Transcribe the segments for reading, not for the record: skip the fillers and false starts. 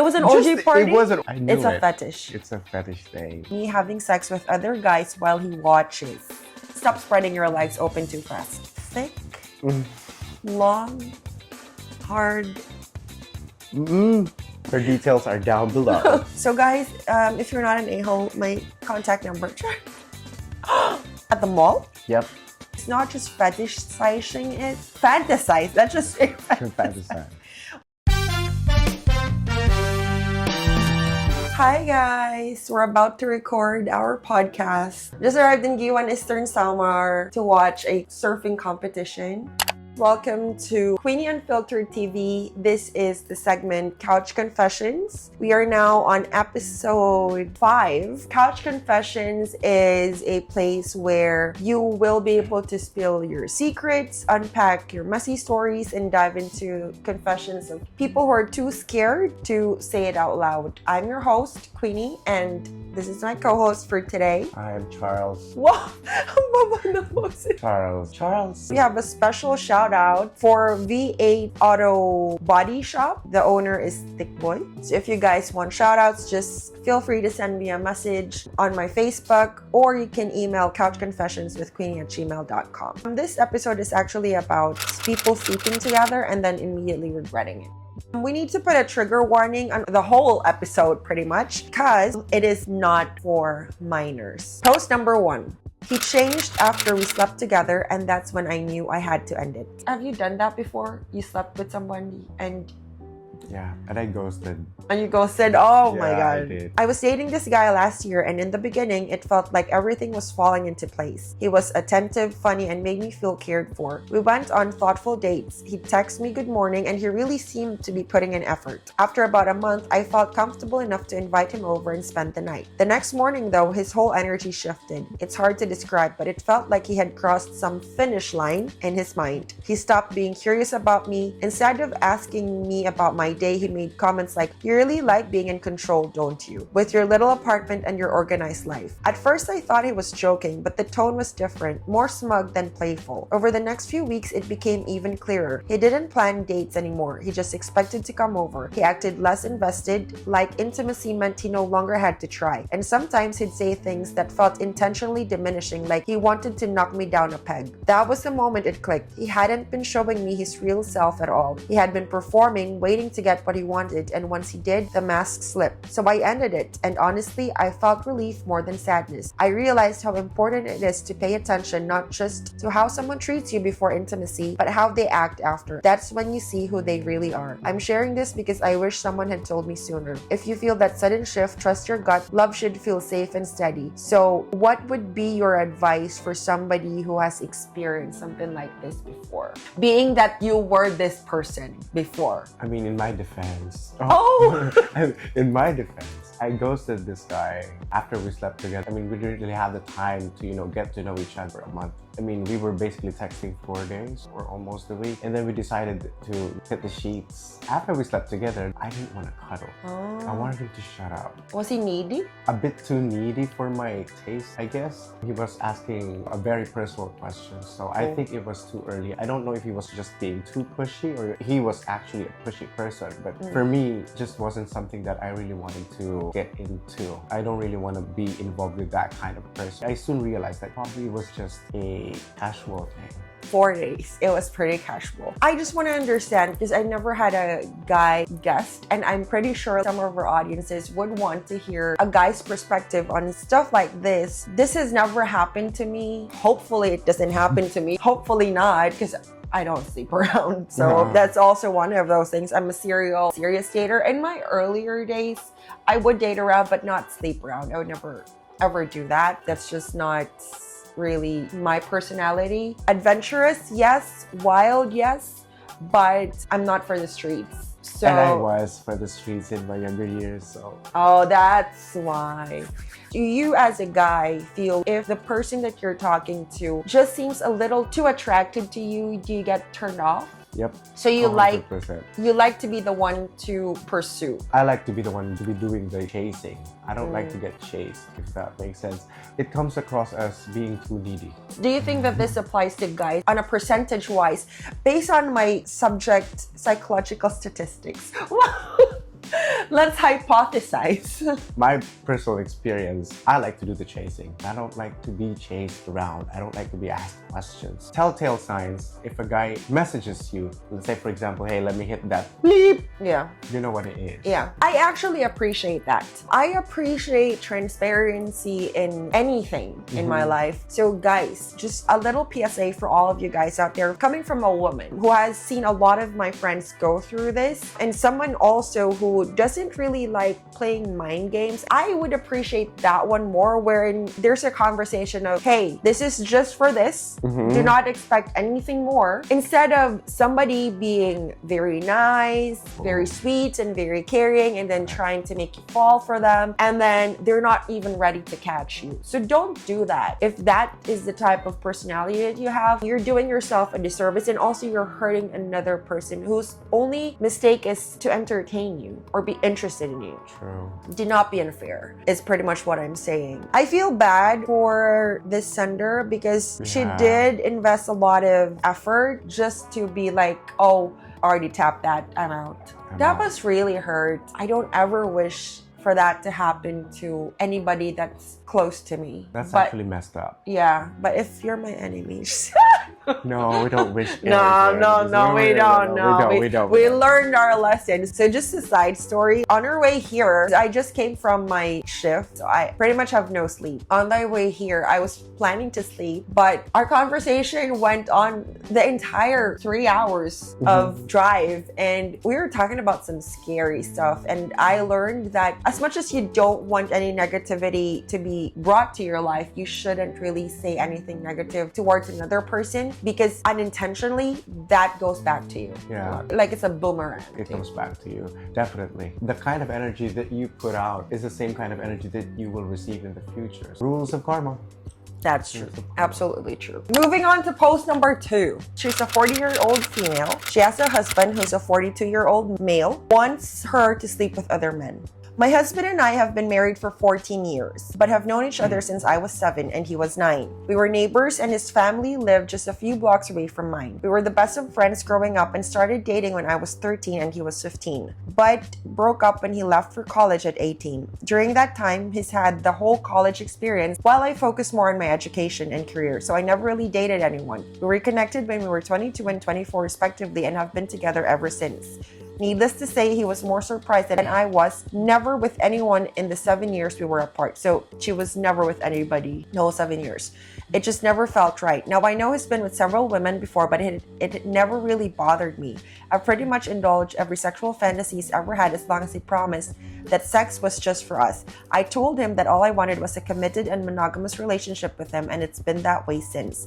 was an OG party? It wasn't. I knew It's a fetish. It's a fetish thing. Me having sex with other guys while he watches. Stop spreading your legs open too fast. Thick, long, hard. Her details are down below. So guys, if you're not an a-hole, my contact number at the mall. Yep. It's not just fetishizing it, fantasize. That's just straight Fantasize. Hi guys! We're about to record our podcast. Just arrived in Giwan Eastern Samar to watch a surfing competition. Welcome to Queenie Unfiltered TV. This is the segment Couch Confessions. We are now on episode 5. Couch Confessions is a place where you will be able to spill your secrets, unpack your messy stories, and dive into confessions of people who are too scared to say it out loud. I'm your host, Queenie, and this is my co-host for today. I'm Charles. Wow! Ang baba na boses. Charles. We have a special shout out for V8 Auto Body Shop. The owner is Thick Boy. So if you guys want shout outs, just feel free to send me a message on my Facebook, or you can email couchconfessionswithqueenie@gmail.com. This episode is actually about people sleeping together and then immediately regretting it. We need to put a trigger warning on the whole episode pretty much because it is not for minors. Post number 1. He changed after we slept together, and that's when I knew I had to end it. Have you done that before? You slept with somebody and I ghosted. And you ghosted? Oh my God. I did. I was dating this guy last year, and in the beginning, it felt like everything was falling into place. He was attentive, funny, and made me feel cared for. We went on thoughtful dates. He'd text me good morning, and he really seemed to be putting in effort. After about a month, I felt comfortable enough to invite him over and spend the night. The next morning, though, his whole energy shifted. It's hard to describe, but it felt like he had crossed some finish line in his mind. He stopped being curious about me. Instead of asking me about my day, he made comments like, "You really like being in control, don't you? With your little apartment and your organized life." At first, I thought he was joking, but the tone was different, more smug than playful. Over the next few weeks, it became even clearer. He didn't plan dates anymore. He just expected to come over. He acted less invested, like intimacy meant he no longer had to try. And sometimes he'd say things that felt intentionally diminishing, like he wanted to knock me down a peg. That was the moment it clicked. He hadn't been showing me his real self at all. He had been performing, waiting to get what he wanted, and once he did, the mask slipped. So I ended it, and honestly, I felt relief more than sadness. I realized how important it is to pay attention not just to how someone treats you before intimacy, but how they act after. That's when you see who they really are. I'm sharing this because I wish someone had told me sooner. If you feel that sudden shift, trust your gut. Love should feel safe and steady. So what would be your advice for somebody who has experienced something like this before? Being that you were this person before. I mean, in my defense. Oh! In my defense, I ghosted this guy after we slept together. I mean, we didn't really have the time to, get to know each other for a month. I mean, we were basically texting 4 days or almost a week. And then we decided to hit the sheets. After we slept together, I didn't want to cuddle. Oh. I wanted him to shut up. Was he needy? A bit too needy for my taste, I guess. He was asking a very personal question. So I think it was too early. I don't know if he was just being too pushy or he was actually a pushy person. But for me, it just wasn't something that I really wanted to get into. I don't really want to be involved with that kind of person. I soon realized that probably it was just a casual thing. 4 days. It was pretty casual. I just want to understand because I never had a guy guest, and I'm pretty sure some of our audiences would want to hear a guy's perspective on stuff like this. This has never happened to me. Hopefully it doesn't happen to me. Hopefully not, because I don't sleep around. So that's also one of those things. I'm a serious dater. In my earlier days, I would date around but not sleep around. I would never ever do that. That's just not really my personality. Adventurous, yes. Wild, yes. But I'm not for the streets. So, and I was for the streets in my younger years, so. Oh, that's why. Do you as a guy feel if the person that you're talking to just seems a little too attracted to you, do you get turned off? Yep. So you 100%. like to be the one to pursue. I like to be the one to be doing the chasing. I don't like to get chased, if that makes sense. It comes across as being too needy. Do you think that this applies to guys on a percentage wise based on my subject psychological statistics? Let's hypothesize. My personal experience, I like to do the chasing. I don't like to be chased around. I don't like to be asked questions. Telltale signs, if a guy messages you, let's say for example, hey, let me hit that bleep, Yeah. you know what it is. Yeah. I actually appreciate that. I appreciate transparency in anything in my life. So guys, just a little PSA for all of you guys out there, coming from a woman who has seen a lot of my friends go through this, and someone also who doesn't really like playing mind games. I would appreciate that one more, wherein there's a conversation of, hey, this is just for this. Do not expect anything more. Instead of somebody being very nice, very sweet, and very caring, and then trying to make you fall for them, and then they're not even ready to catch you. So don't do that. If that is the type of personality that you have, you're doing yourself a disservice, and also you're hurting another person whose only mistake is to entertain you or be interested in you. True. Do not be unfair, is pretty much what I'm saying. I feel bad for this sender because she did invest a lot of effort just to be like, oh, already tapped that, I'm out. That must really hurt. I don't ever wish for that to happen to anybody that's close to me. That's actually messed up. Yeah, but if you're my enemies... No, we don't wish. We don't. We learned our lesson. So just a side story. On our way here, I just came from my shift. So I pretty much have no sleep. On my way here, I was planning to sleep, but our conversation went on the entire 3 hours of drive, and we were talking about some scary stuff. And I learned that as much as you don't want any negativity to be brought to your life, you shouldn't really say anything negative towards another person, because unintentionally that goes back to you. Yeah. Like it's a boomerang. It comes back to you. Definitely. The kind of energy that you put out is the same kind of energy that you will receive in the future. Rules of karma. That's true. Absolutely true. Moving on to post number 2. She's a 40-year-old female. She has a husband who's a 42-year-old male, wants her to sleep with other men. My husband and I have been married for 14 years, but have known each other since I was 7 and he was 9. We were neighbors and his family lived just a few blocks away from mine. We were the best of friends growing up and started dating when I was 13 and he was 15, but broke up when he left for college at 18. During that time, he's had the whole college experience while I focused more on my education and career, so I never really dated anyone. We reconnected when we were 22 and 24 respectively and have been together ever since. Needless to say, he was more surprised than I was. Never with anyone in the 7 years we were apart. So she was never with anybody. No, 7 years. It just never felt right. Now, I know he's been with several women before, but it never really bothered me. I've pretty much indulged every sexual fantasy he's ever had as long as he promised that sex was just for us. I told him that all I wanted was a committed and monogamous relationship with him, and it's been that way since.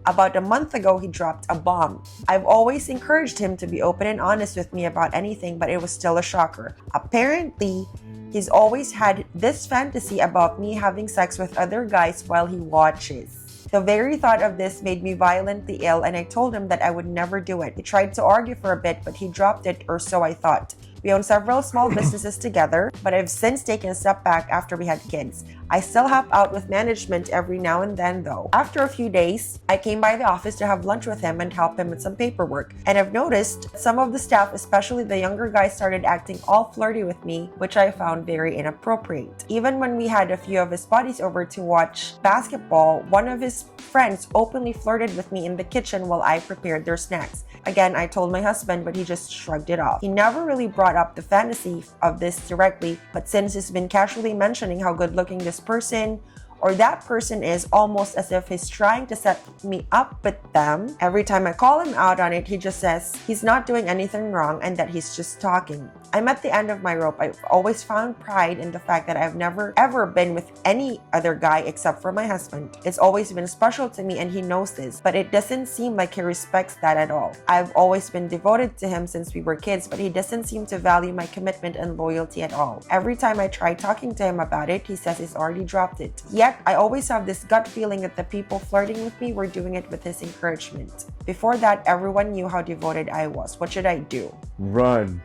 About a month ago, he dropped a bomb. I've always encouraged him to be open and honest with me about anything, but it was still a shocker. Apparently, he's always had this fantasy about me having sex with other guys while he watches. The very thought of this made me violently ill, and I told him that I would never do it. He tried to argue for a bit, but he dropped it, or so I thought. We own several small businesses together, but I've since taken a step back after we had kids. I still help out with management every now and then though. After a few days, I came by the office to have lunch with him and help him with some paperwork. And I've noticed some of the staff, especially the younger guys, started acting all flirty with me, which I found very inappropriate. Even when we had a few of his buddies over to watch basketball, one of his friends openly flirted with me in the kitchen while I prepared their snacks. Again, I told my husband, but he just shrugged it off. He never really brought up the fantasy of this directly, but since he's been casually mentioning how good looking this person or that person is, almost as if he's trying to set me up with them. Every time I call him out on it, he just says he's not doing anything wrong and that he's just talking. I'm at the end of my rope. I've always found pride in the fact that I've never ever been with any other guy except for my husband. It's always been special to me and he knows this, but it doesn't seem like he respects that at all. I've always been devoted to him since we were kids, but he doesn't seem to value my commitment and loyalty at all. Every time I try talking to him about it, he says he's already dropped it. Yet, I always have this gut feeling that the people flirting with me were doing it with his encouragement. Before that, everyone knew how devoted I was. What should I do? Run.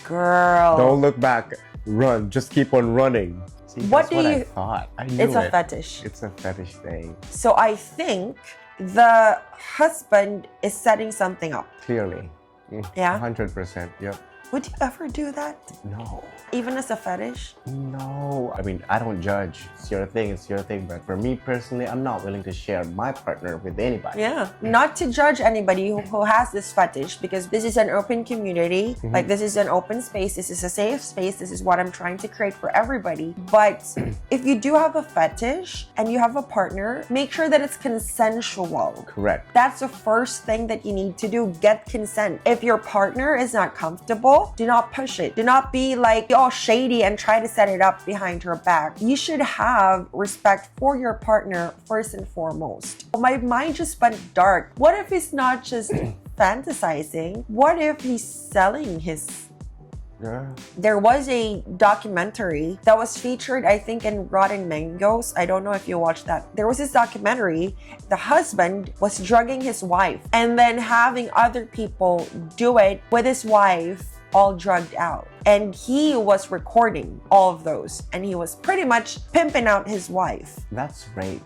Girl. Don't look back. Run. Just keep on running. See, what that's do what you... I thought. I knew it's a it. fetish. It's a fetish thing. So I think the husband is setting something up. Clearly. Yeah? 100%. Yep. Would you ever do that? No. Even as a fetish? No. I mean, I don't judge. It's your thing. But for me personally, I'm not willing to share my partner with anybody. Yeah. Not to judge anybody who has this fetish, because this is an open community. Like, this is an open space. This is a safe space. This is what I'm trying to create for everybody. But if you do have a fetish and you have a partner, make sure that it's consensual. Correct. That's the first thing that you need to do. Get consent. If your partner is not comfortable, do not push it. Do not be like all shady and try to set it up behind her back. You should have respect for your partner first and foremost. My mind just went dark. What if he's not just fantasizing? What if he's selling his... Yeah. There was a documentary that was featured, I think, in Rotten Mangoes. I don't know if you watched that. There was this documentary. The husband was drugging his wife and then having other people do it with his wife all drugged out. And he was recording all of those. And he was pretty much pimping out his wife. That's rape.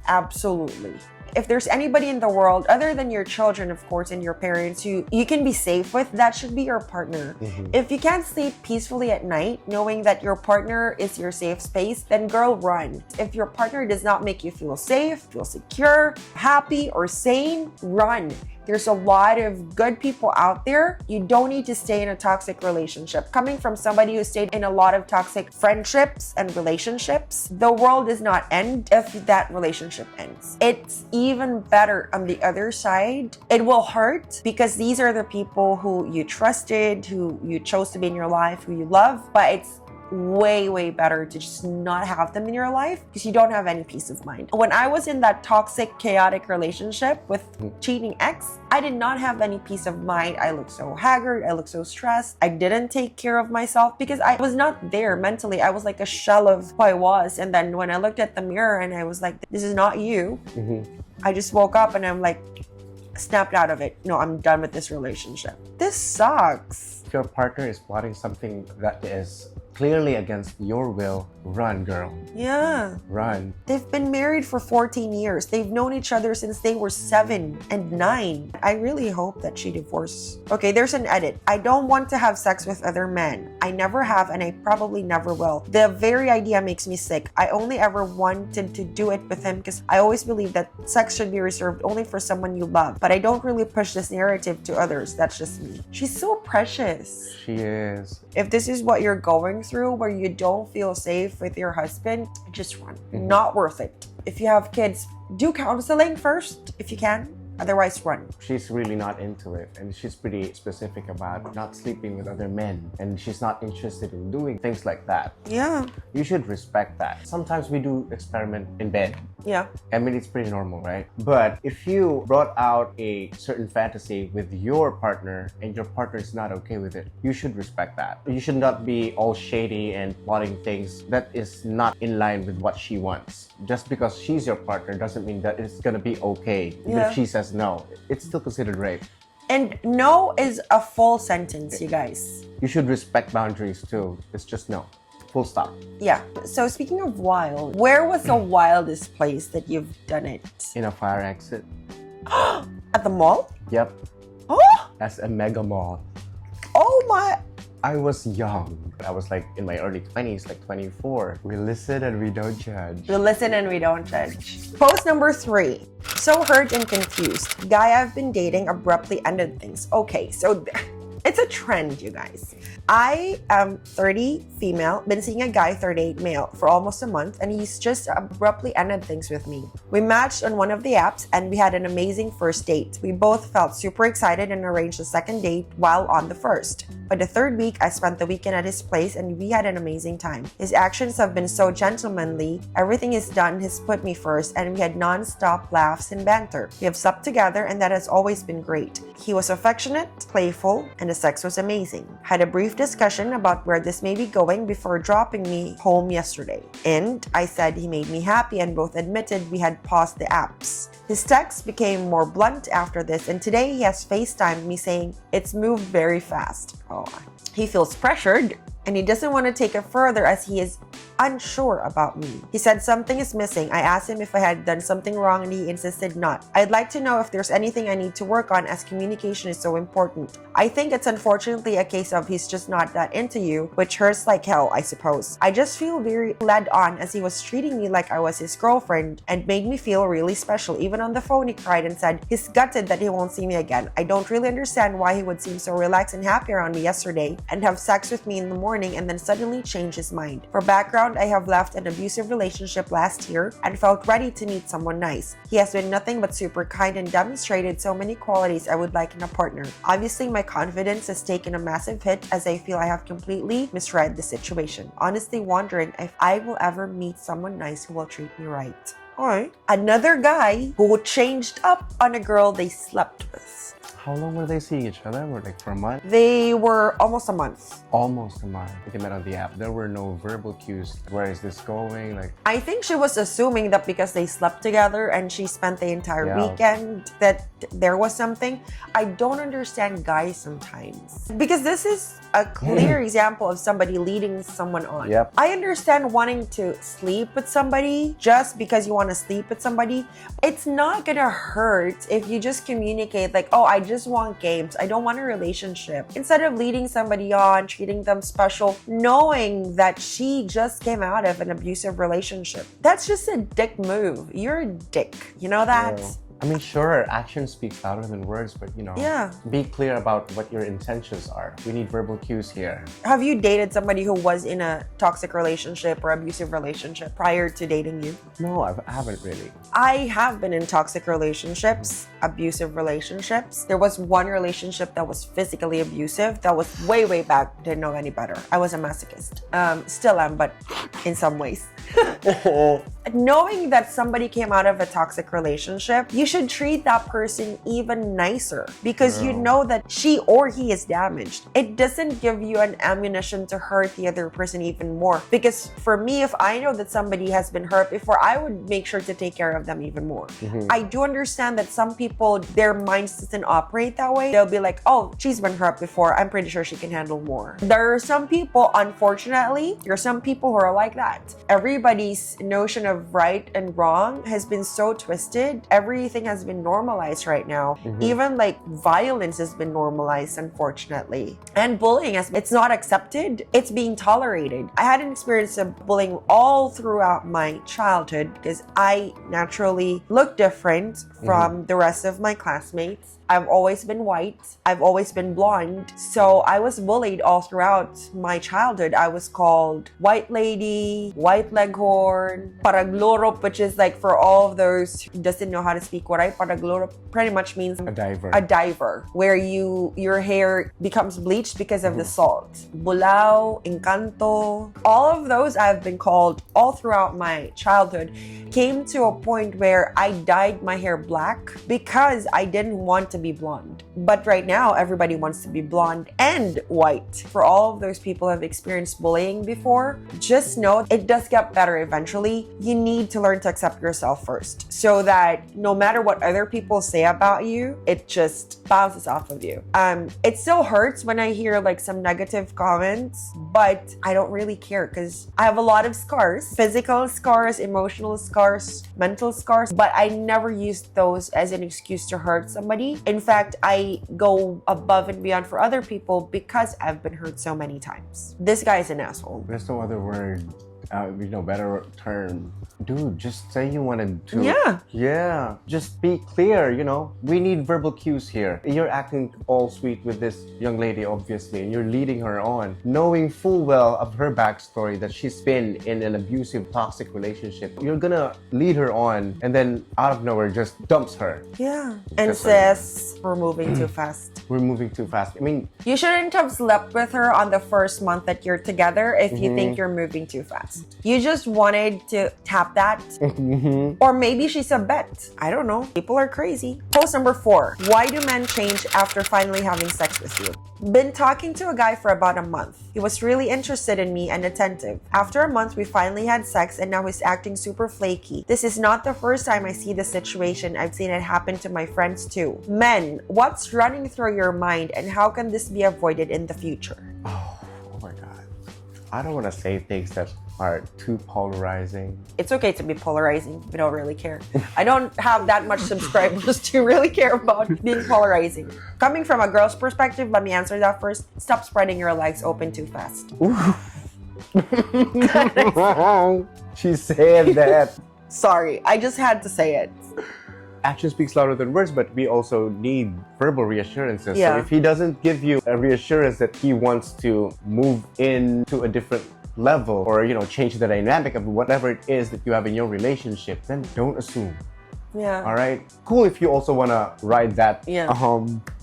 Absolutely. If there's anybody in the world, other than your children, of course, and your parents, who you can be safe with, that should be your partner. If you can't sleep peacefully at night, knowing that your partner is your safe space, then girl, run. If your partner does not make you feel safe, feel secure, happy, or sane, run. There's a lot of good people out there. You don't need to stay in a toxic relationship. Coming from somebody who stayed in a lot of toxic friendships and relationships, the world does not end if that relationship ends. It's even better on the other side. It will hurt because these are the people who you trusted, who you chose to be in your life, who you love, but it's way better to just not have them in your life because you don't have any peace of mind. When I was in that toxic, chaotic relationship with cheating ex, I did not have any peace of mind. I looked so haggard. I looked so stressed. I didn't take care of myself because I was not there mentally. I was like a shell of who I was. And then when I looked at the mirror and I was like, this is not you. I just woke up and I'm like, snapped out of it. No, I'm done with this relationship. This sucks. If your partner is plotting something that is clearly against your will, run, girl. Yeah. Run. They've been married for 14 years. They've known each other since they were 7 and 9. I really hope that she divorces. Okay, there's an edit. I don't want to have sex with other men. I never have and I probably never will. The very idea makes me sick. I only ever wanted to do it with him because I always believe that sex should be reserved only for someone you love. But I don't really push this narrative to others. That's just me. She's so precious. She is. If this is what you're going through, where you don't feel safe with your husband, just run. Not worth it. If you have kids, do counseling first if you can. Otherwise, run. She's really not into it, and she's pretty specific about not sleeping with other men, and she's not interested in doing things like that. Yeah. You should respect that. Sometimes we do experiment in bed. Yeah. I mean, it's pretty normal, right? But if you brought out a certain fantasy with your partner and your partner is not okay with it, you should respect that. You should not be all shady and plotting things that is not in line with what she wants. Just because she's your partner doesn't mean that it's gonna be okay. Even if she says no, it's still considered rape. And no is a full sentence, you guys. You should respect boundaries too. It's just no. Full stop. Yeah. So speaking of wild, where was the wildest place that you've done it? In a fire exit. At the mall? Yep. Oh! That's a mega mall. Oh my... I was young. I was like in my early 20s, like 24. We listen and we don't judge. We listen and we don't judge. Post number 3. So hurt and confused. Guy I've been dating abruptly ended things. Okay, so it's a trend, you guys. I am 30 female, been seeing a guy 38 male for almost a month, and he's just abruptly ended things with me. We matched on one of the apps and we had an amazing first date. We both felt super excited and arranged a second date while on the first. By the third week, I spent the weekend at his place and we had an amazing time. His actions have been so gentlemanly. Everything he's done has put me first, and we had non-stop laughs and banter. We have slept together and that has always been great. He was affectionate, playful, and the sex was amazing. Had a brief discussion about where this may be going before dropping me home yesterday. And I said he made me happy and both admitted we had paused the apps. His texts became more blunt after this, and today he has FaceTimed me saying it's moved very fast. Oh, he feels pressured and he doesn't want to take it further as he is unsure about me. He said something is missing. I asked him if I had done something wrong and he insisted not. I'd like to know if there's anything I need to work on as communication is so important. I think it's unfortunately a case of he's just not that into you, which hurts like hell, I suppose. I just feel very led on as he was treating me like I was his girlfriend and made me feel really special. Even on the phone, he cried and said he's gutted that he won't see me again. I don't really understand why he would seem so relaxed and happy around me yesterday and have sex with me in the morning and then suddenly change his mind. For background, I have left an abusive relationship last year and felt ready to meet someone nice. He has been nothing but super kind and demonstrated so many qualities I would like in a partner. Obviously, my confidence has taken a massive hit as I feel I have completely misread the situation. Honestly wondering if I will ever meet someone nice who will treat me right. Alright. Another guy who changed up on a girl they slept with. How long were they seeing each other? Were like for a month? They were almost a month. Almost a month. They met on the app. There were no verbal cues. Where is this going? Like, I think she was assuming that because they slept together and she spent the entire Yeah. weekend that there was something. I don't understand guys sometimes. Because this is a clear example of somebody leading someone on. Yep. I understand wanting to sleep with somebody just because you want to sleep with somebody. It's not gonna hurt if you just communicate like, oh, I just want games. I don't want a relationship. Instead of leading somebody on, treating them special, knowing that she just came out of an abusive relationship. That's just a dick move. You're a dick. You know that? Yeah. I mean, sure, action speaks louder than words, but Yeah. be clear about what your intentions are. We need verbal cues here. Have you dated somebody who was in a toxic relationship or abusive relationship prior to dating you? No, I haven't really. I have been in toxic relationships, abusive relationships. There was one relationship that was physically abusive. That was way, way back. Didn't know any better. I was a masochist. Still am, but in some ways. Knowing that somebody came out of a toxic relationship, you should treat that person even nicer because you know that she or he is damaged. It doesn't give you an ammunition to hurt the other person even more. Because for me, if I know that somebody has been hurt before, I would make sure to take care of them even more. I do understand that some people, their minds doesn't operate that way. They'll be like, oh, she's been hurt before. I'm pretty sure she can handle more. There are some people, unfortunately, there are some people who are like that. Everybody's notion of right and wrong has been so twisted. Everything has been normalized right now. Even like violence has been normalized, unfortunately. And bullying, it's not accepted. It's being tolerated. I had an experience of bullying all throughout my childhood because I naturally look different from the rest of my classmates. I've always been white. I've always been blonde. So I was bullied all throughout my childhood. I was called white lady, white leghorn, paraglorop, which is like for all of those who doesn't know how to speak Waray, paraglorop pretty much means A diver. a diver, where your hair becomes bleached because of the salt. Bulao, Encanto, all of those I've been called all throughout my childhood. Came to a point where I dyed my hair black because I didn't want to be blonde. But right now, everybody wants to be blonde and white. For all of those people who have experienced bullying before, just know it does get better eventually. You need to learn to accept yourself first so that no matter what other people say about you, it just bounces off of you. It still hurts when I hear like some negative comments, but I don't really care because I have a lot of scars, physical scars, emotional scars, mental scars, but I never used those as an excuse to hurt somebody. In fact, I go above and beyond for other people because I've been hurt so many times. This guy is an asshole. There's no other word, better term. Dude, just say you wanted to. Yeah. Just be clear, We need verbal cues here. You're acting all sweet with this young lady, obviously, and you're leading her on, knowing full well of her backstory that she's been in an abusive, toxic relationship. You're gonna lead her on, and then out of nowhere, just dumps her. Yeah. And That's says, we're moving too fast. We're moving too fast. I mean, You shouldn't have slept with her on the first month that you're together if you think you're moving too fast. You just wanted to tap that. Or maybe she's a bet. I don't know. People are crazy. Post number 4. Why do men change after finally having sex with you? Been talking to a guy for about a month. He was really interested in me and attentive. After a month, we finally had sex and now he's acting super flaky. This is not the first time I see this situation. I've seen it happen to my friends too. Men, what's running through your mind and how can this be avoided in the future? oh my God. I don't want to say things that are too polarizing. It's okay to be polarizing. We don't really care. I don't have that much subscribers to really care about being polarizing. Coming from a girl's perspective, let me answer that first. Stop spreading your legs open too fast. She said that. Sorry, I just had to say it. Action speaks louder than words, but we also need verbal reassurances. Yeah. So if he doesn't give you a reassurance that he wants to move into a different level or, change the dynamic of whatever it is that you have in your relationship, then don't assume. Yeah. All right? Cool if you also want to ride that. Yeah.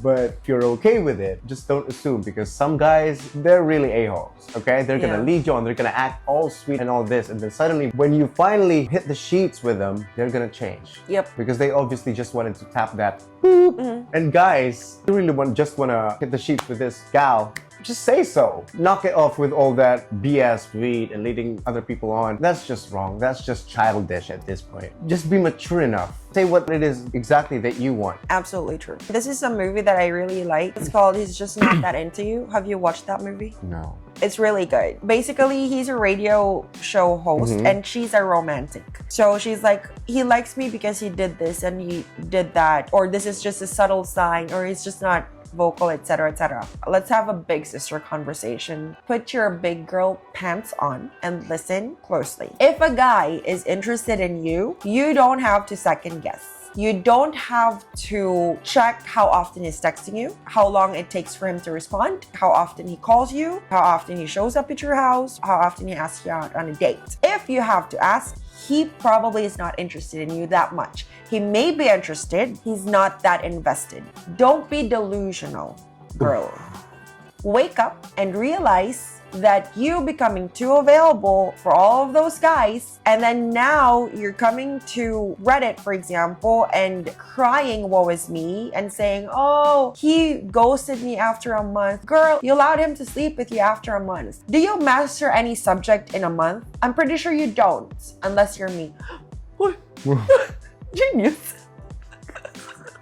But if you're okay with it, just don't assume, because some guys, they're really a-holes, okay? They're going to lead you on. They're going to act all sweet and all this. And then suddenly, when you finally hit the sheets with them, they're going to change. Yep. Because they obviously just wanted to tap that boop. And guys, you really just want to hit the sheets with this gal, just say so. Knock it off with all that BS read and leading other people on. That's just wrong. That's just childish at this point. Just be mature enough. Say what it is exactly that you want. Absolutely true. This is a movie that I really like. It's called He's Just Not That Into You. Have you watched that movie? No. It's really good. Basically, he's a radio show host and she's a romantic. So she's like, he likes me because he did this and he did that. Or this is just a subtle sign. Or he's just not vocal, etc., etc. Let's have a big sister conversation. Put your big girl pants on and listen closely. If a guy is interested in you, you don't have to second guess. You don't have to check how often he's texting you, how long it takes for him to respond, how often he calls you, how often he shows up at your house, how often he asks you out on a date. If you have to ask, he probably is not interested in you that much. He may be interested, he's not that invested. Don't be delusional, girl. Wake up and realize that you becoming too available for all of those guys, and then now you're coming to Reddit, for example, and crying, woe is me, and saying, oh, he ghosted me after a month. Girl, you allowed him to sleep with you after a month. Do you master any subject in a month? I'm pretty sure you don't, unless you're me. Genius.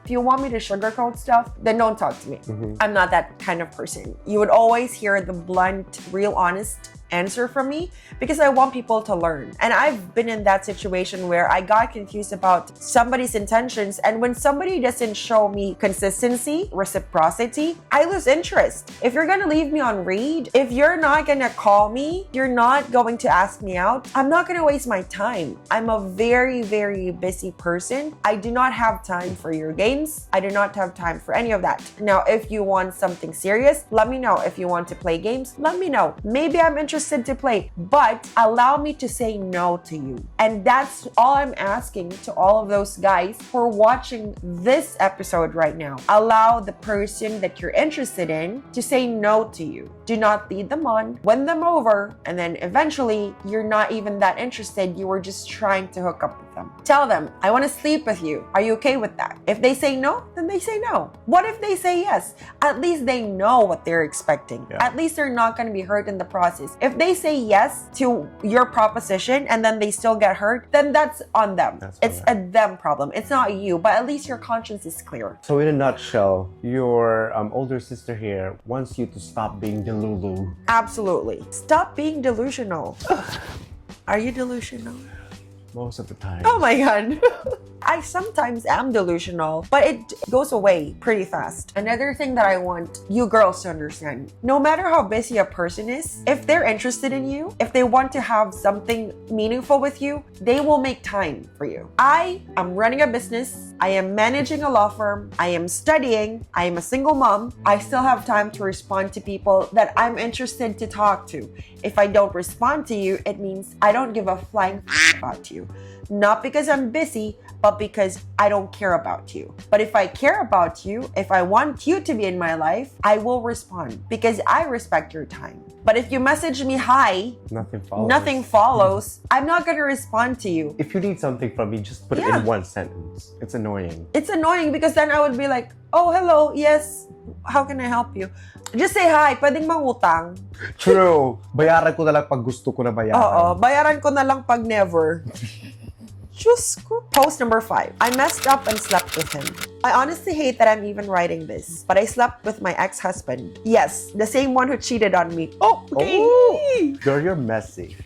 If you want me to sugarcoat stuff, then don't talk to me. I'm not that kind of person. You would always hear the blunt, real honest answer from me because I want people to learn. And I've been in that situation where I got confused about somebody's intentions, and when somebody doesn't show me consistency, reciprocity, I lose interest. If you're gonna leave me on read, if you're not gonna call me, you're not going to ask me out, I'm not gonna waste my time. I'm a very, very busy person. I do not have time for your games. I do not have time for any of that. Now, if you want something serious, let me know. If you want to play games, let me know. Maybe I'm interested to play, but allow me to say no to you. And that's all I'm asking to all of those guys who are watching this episode right now. Allow the person that you're interested in to say no to you. Do not lead them on, win them over, and then eventually you're not even that interested. You were just trying to hook up with them. Tell them, I want to sleep with you. Are you okay with that? If they say no, then they say no. What if they say yes? At least they know what they're expecting. Yeah. At least they're not going to be hurt in the process. If they say yes to your proposition and then they still get hurt, then that's on them. It's a them problem. It's not you, but at least your conscience is clear. So in a nutshell, your older sister here wants you to stop being delulu. Absolutely. Stop being delusional. Are you delusional? Most of the time. Oh my god. I sometimes am delusional, but it goes away pretty fast. Another thing that I want you girls to understand, no matter how busy a person is, if they're interested in you, if they want to have something meaningful with you, they will make time for you. I am running a business. I am managing a law firm. I am studying. I am a single mom. I still have time to respond to people that I'm interested to talk to. If I don't respond to you, it means I don't give a flying about you. Not because I'm busy, but because I don't care about you. But if I care about you, if I want you to be in my life, I will respond because I respect your time. But if you message me hi, nothing follows, I'm not gonna respond to you. If you need something from me, just put it in one sentence. It's annoying. It's annoying because then I would be like, oh, hello, yes, how can I help you? Just say hi, pwedeng mangutang. True. Bayaran ko na lang pag gusto ko na bayaran. Oo, bayaran ko na lang pag never. Diyos ko. Post number 5. I messed up and slept with him. I honestly hate that I'm even writing this, but I slept with my ex-husband. Yes, the same one who cheated on me. Oh, okay. Oh, girl, you're messy.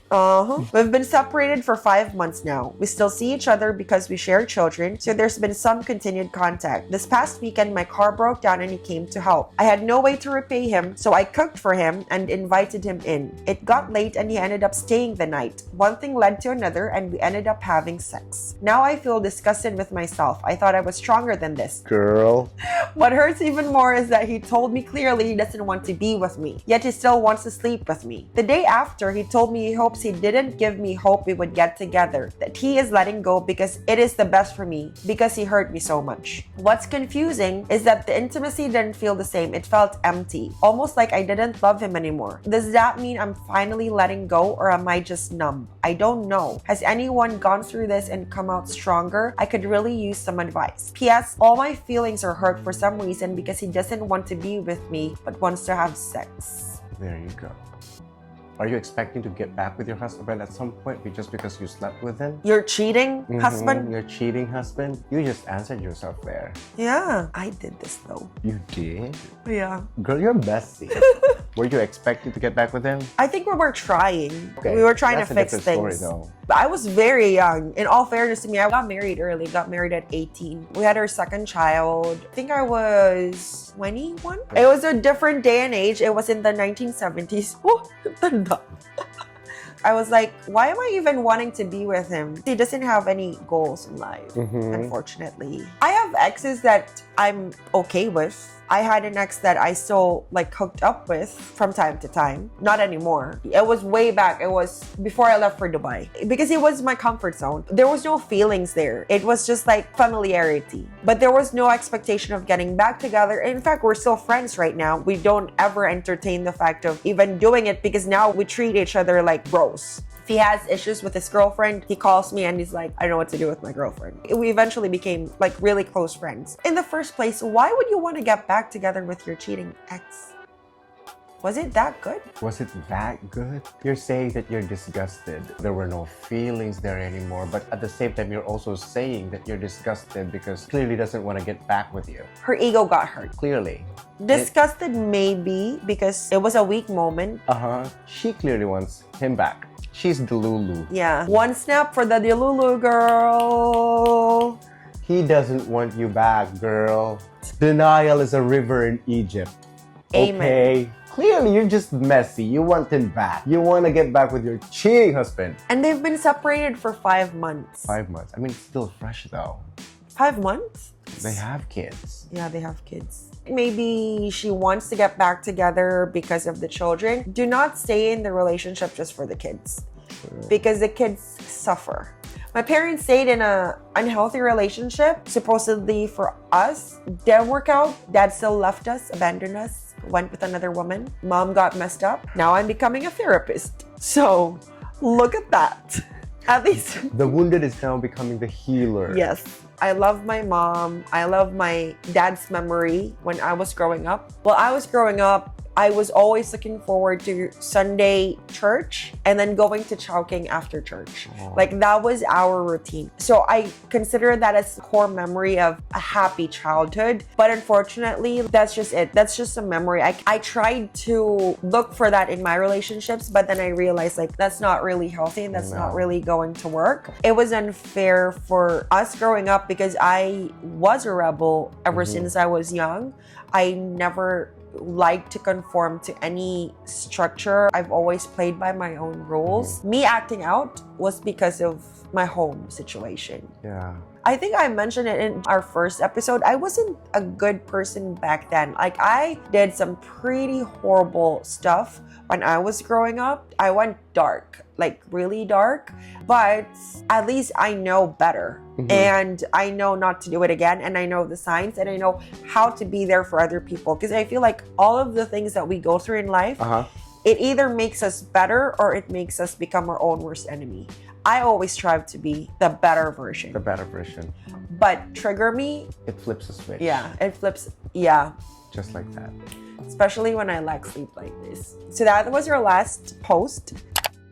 We've been separated for 5 months now. We still see each other because we share children, so there's been some continued contact. This past weekend, my car broke down and he came to help. I had no way to repay him, so I cooked for him and invited him in. It got late and he ended up staying the night. One thing led to another and we ended up having sex. Now I feel disgusted with myself. I thought I was stronger than this. Girl. What hurts even more is that he told me clearly he doesn't want to be with me, yet he still wants to sleep with me. The day after, he told me he hopes he didn't give me hope we would get together, that he is letting go because it is the best for me, because he hurt me so much. What's confusing is that the intimacy didn't feel the same. It felt empty, almost like I didn't love him anymore. Does that mean I'm finally letting go, or am I just numb? I don't know. Has anyone gone through this and come out stronger? I could really use some advice. P.S. All my feelings are hurt for some reason because he doesn't want to be with me but wants to have sex. There you go. Are you expecting to get back with your husband at some point just because you slept with him? Your cheating husband? Your cheating husband? You just answered yourself there. Yeah, I did this though. You did? Yeah. Girl, you're messy. Were you expecting to get back with him? I think we were trying. Okay, We were trying that's to a fix different story, things. though. But I was very young. In all fairness to me, I got married early. Got married at 18. We had our second child. I think I was 21. It was a different day and age. It was in the 1970s. Oh, tanda. I was like, why am I even wanting to be with him? He doesn't have any goals in life, unfortunately. I have exes that I'm okay with. I had an ex that I still hooked up with from time to time. Not anymore. It was way back. It was before I left for Dubai. Because it was my comfort zone. There was no feelings there. It was just familiarity. But there was no expectation of getting back together. In fact, we're still friends right now. We don't ever entertain the fact of even doing it because now we treat each other like bros. If he has issues with his girlfriend, he calls me and he's like, I don't know what to do with my girlfriend. We eventually became really close friends. In the first place, why would you want to get back together with your cheating ex? Was it that good? Was it that good? You're saying that you're disgusted. There were no feelings there anymore, but at the same time, you're also saying that you're disgusted because clearly doesn't want to get back with you. Her ego got hurt. Clearly. Disgusted maybe because it was a weak moment. She clearly wants him back. She's Delulu. Yeah. One snap for the Delulu girl. He doesn't want you back, girl. Denial is a river in Egypt. Amen. Okay? Clearly, you're just messy. You want him back. You want to get back with your cheating husband. And they've been separated for 5 months. 5 months. I mean, it's still fresh though. 5 months? They have kids. Yeah, they have kids. Maybe she wants to get back together because of the children. Do not stay in the relationship just for the kids. Because the kids suffer. My parents stayed in an unhealthy relationship, supposedly for us. Didn't work out. Dad still left us, abandoned us, went with another woman. Mom got messed up. Now I'm becoming a therapist. So, look at that. At least the wounded is now becoming the healer. Yes. I love my mom. I love my dad's memory when I was growing up. While I was growing up, I was always looking forward to Sunday church and then going to Chowking after church. That was our routine. So I consider that as a core memory of a happy childhood. But unfortunately, that's just it. That's just a memory. I tried to look for that in my relationships, but then I realized that's not really healthy and that's not really going to work. It was unfair for us growing up because I was a rebel ever since I was young. I never like to conform to any structure. I've always played by my own rules. Me acting out was because of my home situation. Yeah. I think I mentioned it in our first episode. I wasn't a good person back then. I did some pretty horrible stuff when I was growing up. I went dark, really dark, but at least I know better. And I know not to do it again, and I know the signs, and I know how to be there for other people. Because I feel like all of the things that we go through in life, it either makes us better or it makes us become our own worst enemy. I always strive to be the better version. The better version. But trigger me. It flips a switch. Yeah, it flips. Yeah. Just like that. Especially when I lack sleep like this. So that was your last post.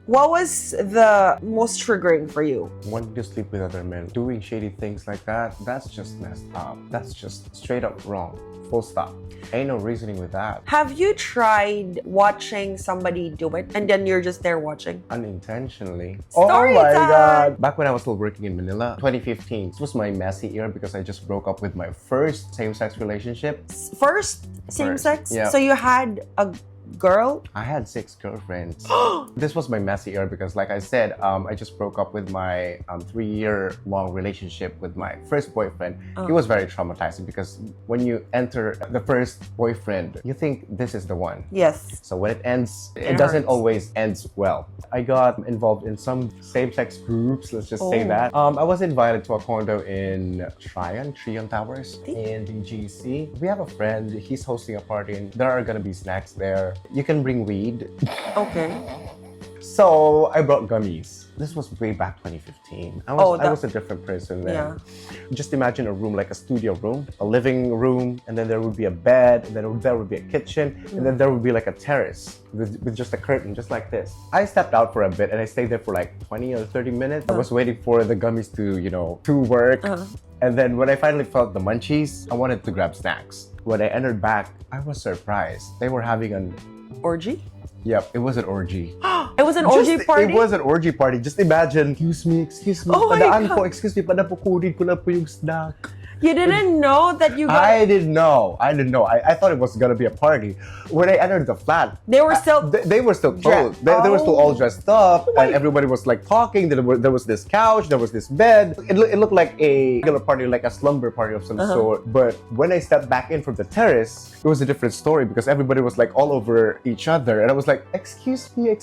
What was the most triggering for you? Wanting to sleep with other men, doing shady things like that, that's just messed up. That's just straight up wrong. Full stop. Ain't no reasoning with that. Have you tried watching somebody do it and then you're just there watching? Unintentionally. Story oh my time! god. Back when I was still working in Manila, 2015, this was my messy year because I just broke up with my first same-sex relationship. First same sex? Yeah. So you had a girl? I had 6 girlfriends. This was my messy year because, like I said, I just broke up with my 3-year-long relationship with my first boyfriend. It was very traumatizing because when you enter the first boyfriend, you think this is the one. Yes. So when it ends, It it doesn't hurts. always end well. I got involved in some same-sex groups, let's just say Oh. that. I was invited to a condo in Trion Towers in the GC. We have a friend, he's hosting a party and there are gonna be snacks there. You can bring weed. Okay. So I brought gummies. This was way back 2015. I Oh, was a different person then. Yeah. Just imagine a room like a studio room, a living room, and then there would be a bed, and then there would be a kitchen, and then there would be like a terrace with just a curtain, just like this. I stepped out for a bit and I stayed there for like 20 or 30 minutes. I was waiting for the gummies to work. And then when I finally felt the munchies, I wanted to grab snacks. When I entered back, I was surprised. They were having an Orgy? Yep, it was an orgy. It was an orgy party? It was an orgy party. Just imagine, excuse me. Oh my Padaan God. po, excuse me, panapukunin ko na po yung snack. You didn't know that you got... I didn't know. I thought it was gonna be a party. When I entered the flat, They were still... they were still clothed. They were still all dressed up, and everybody was like talking. There was this couch, there was this bed. It looked like a regular party, like a slumber party of some sort. But when I stepped back in from the terrace, it was a different story because everybody was like all over each other, and I was like, excuse me, I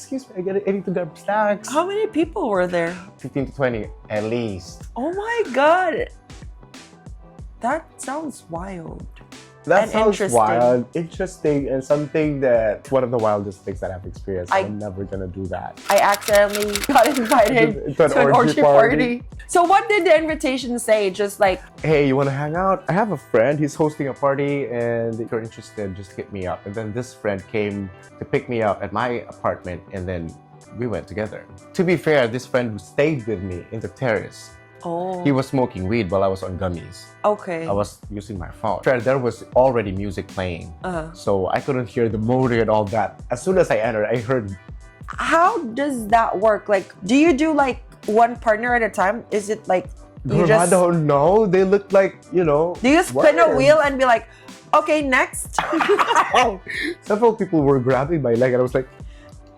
need to grab snacks. How many people were there? 15 to 20 at least. Oh my God. That sounds wild. That And sounds interesting. wild, interesting, and something that one of the wildest things that I've experienced. I- I'm never gonna do that. I accidentally got invited To to an an orgy orgy party. So what did the invitation say? Just like, Hey, you wanna hang out? I have a friend, he's hosting a party, and if you're interested, just hit me up. And then this friend came to pick me up at my apartment, and then we went together. To be fair, this friend stayed with me in the terrace. oh, He was smoking weed while I was on gummies. okay. I was using my phone. There was already music playing, so I couldn't hear the motor and all that. As soon as I entered, I heard. How does that work? Like, do you do like one partner at a time? Is it like you I just... don't know. They looked like, Do you spin a worms. wheel and be like, okay, next? Several people were grabbing my leg, and I was like,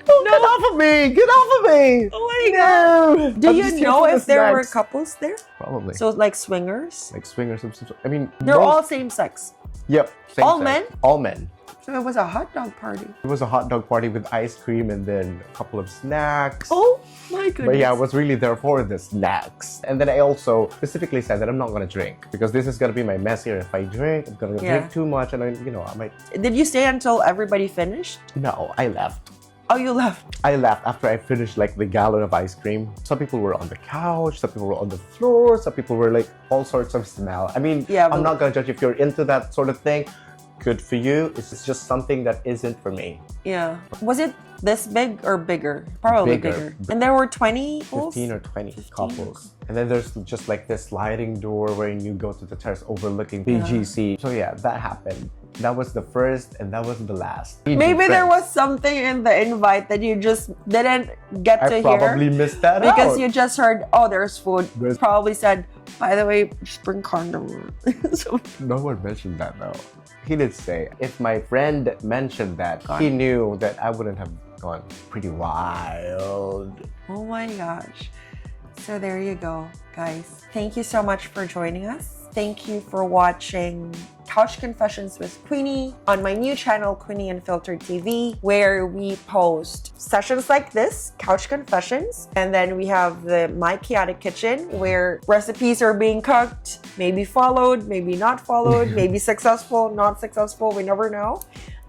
"Oh, get off of me! Get off of me!" Oh my God. No! Do I'm you just here know for the if there were snacks. couples there? Probably. So like swingers? Like swingers. I mean, They're most- all same sex. Yep. same all sex. men? All men. So it was a hot dog party. It was a hot dog party with ice cream and then a couple of snacks. Oh my goodness. But yeah, I was really there for the snacks. And then I also specifically said that I'm not gonna drink because this is gonna be my mess here. If I drink, I'm gonna Yeah. drink too much, and I might. Did you stay until everybody finished? No, I left. Oh, you left. I left after I finished like the gallon of ice cream. Some people were on the couch, some people were on the floor, some people were like all sorts of smell. I mean, Yeah, I'm but- not gonna judge if you're into that sort of thing. Good for you. It's just something that isn't for me. Yeah. Was it this big or bigger? Probably Bigger. bigger. And there were 20 couples? 15 or 20 couples. And then there's just like this sliding door where you go to the terrace overlooking BGC. So yeah, that happened. That was the first and that was the last. Maybe there was something in the invite that you just didn't get to I hear. probably missed that Because out. you just heard, oh, there's food. There's- Probably said, by the way, just bring condom. So, No one mentioned that though. He did say, if my friend mentioned that, he knew that I wouldn't have gone pretty wild. oh my gosh. So there you go, guys. Thank you so much for joining us. Thank you for watching Couch Confessions with Queenie on my new channel, Queenie Unfiltered TV, where we post sessions like this, Couch Confessions, and then we have the My Chaotic Kitchen, where recipes are being cooked, maybe followed, maybe not followed, maybe successful, not successful, we never know.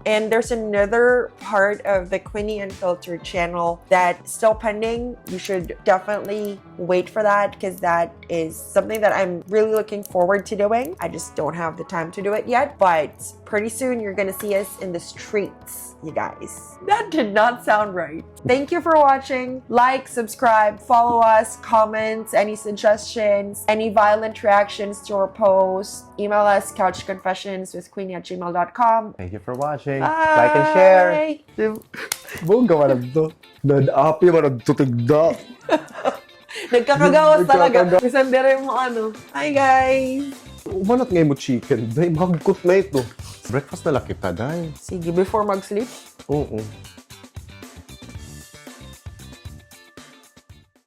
And there's another part of the Queenie Unfiltered channel that's still pending. You should definitely wait for that because that is something that I'm really looking forward to doing. I just don't have the time to do it yet, but pretty soon you're gonna see us in the streets, you guys. That did not sound right. Thank you for watching. Like, subscribe, follow us, comments, any suggestions, any violent reactions to our post. Email us couchconfessionswithqueenie@gmail.com. Thank you for watching. Bye! Like and share. Buong gawa na to. Nag-api mo na tutigda. Nagkakagawas talaga. Isandere mo ano. Hi guys! Umanat ngayon mo chicken. Day, magkot na ito. Breakfast na lang kita, day. Sige, before mag-sleep. Oo.